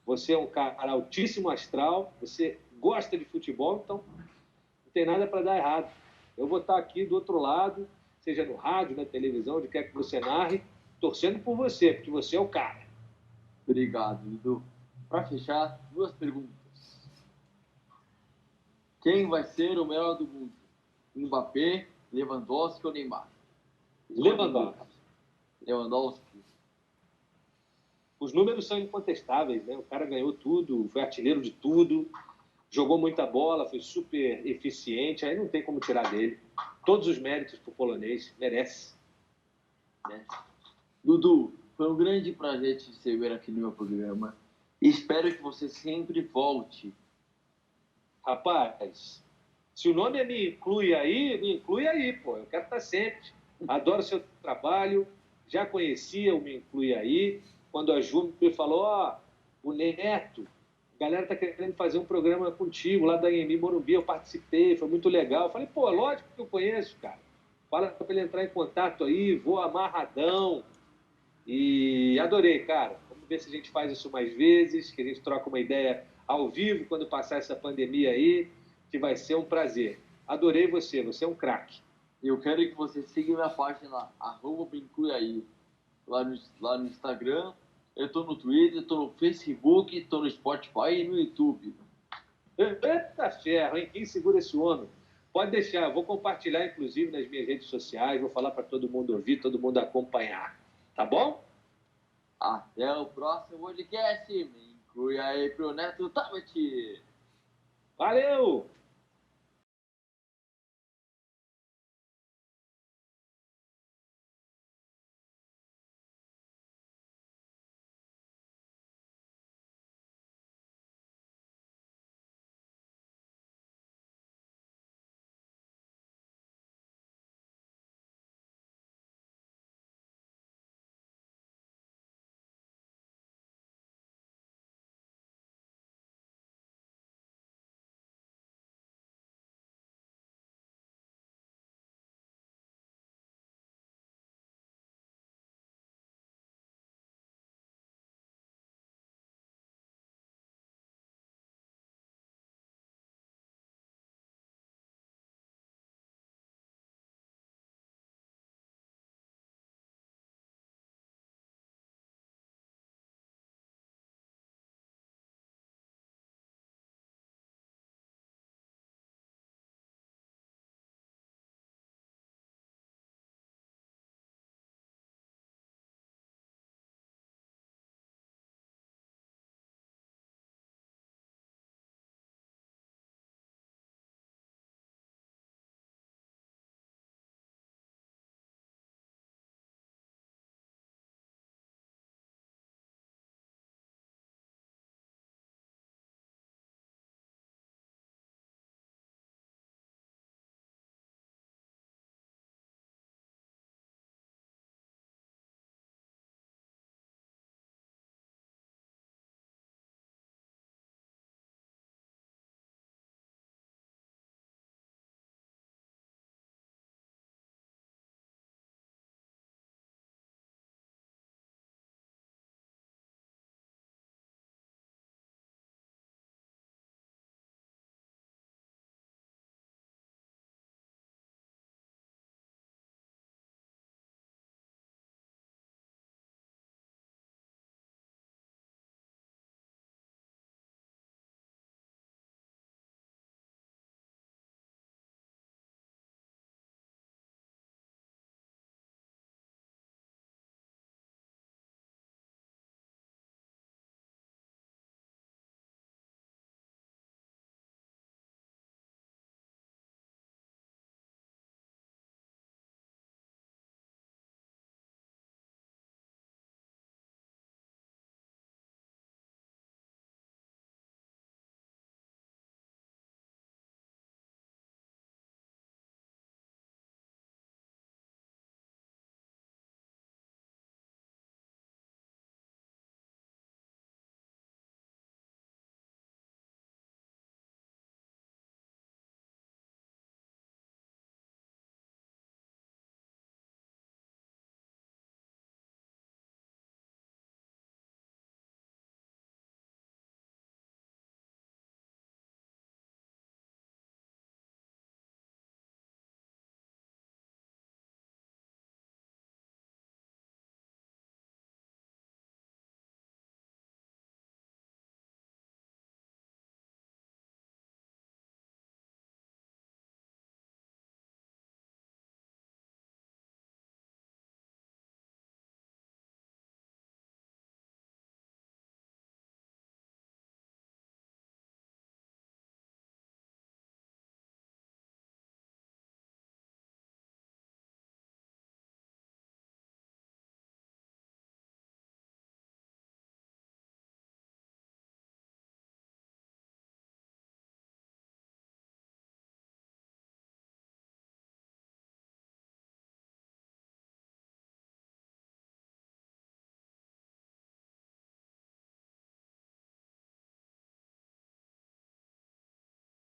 você é um cara altíssimo astral, você gosta de futebol, então não tem nada para dar errado. Eu vou estar aqui do outro lado, seja no rádio, na televisão, onde quer que você narre, torcendo por você, porque você é o cara. Obrigado, Dudu. Para fechar, 2 perguntas. Quem vai ser o melhor do mundo? Mbappé, Lewandowski ou Neymar? Lewandowski. Os números são incontestáveis, né? O cara ganhou tudo, foi artilheiro de tudo, jogou muita bola, foi super eficiente, aí não tem como tirar dele. Todos os méritos pro polonês, merece. Dudu, foi um grande prazer te receber aqui no meu programa. Espero que você sempre volte. Rapaz, se o nome é me inclui aí, pô. Eu quero estar sempre. Adoro seu trabalho, já conhecia o Me Inclui Aí. Quando a Ju me falou, ó, o Neto, a galera tá querendo fazer um programa contigo lá da EMI Morumbi, eu participei, foi muito legal. Eu falei, pô, lógico que eu conheço, cara. Fala para ele entrar em contato aí, vou amarradão. E adorei, cara. Vamos ver se a gente faz isso mais vezes, que a gente troca uma ideia ao vivo quando passar essa pandemia aí, que vai ser um prazer. Adorei você, você é um craque. Eu quero que você siga minha página, @MeIncluiAí, lá no Instagram. Eu tô no Twitter, tô no Facebook, tô no Spotify e no YouTube. Eita ferro, hein? Quem segura esse homem? Pode deixar, eu vou compartilhar, inclusive, nas minhas redes sociais, vou falar para todo mundo ouvir, todo mundo acompanhar. Tá bom? Até o próximo podcast. Me inclui aí pro Neto Tabet. Valeu!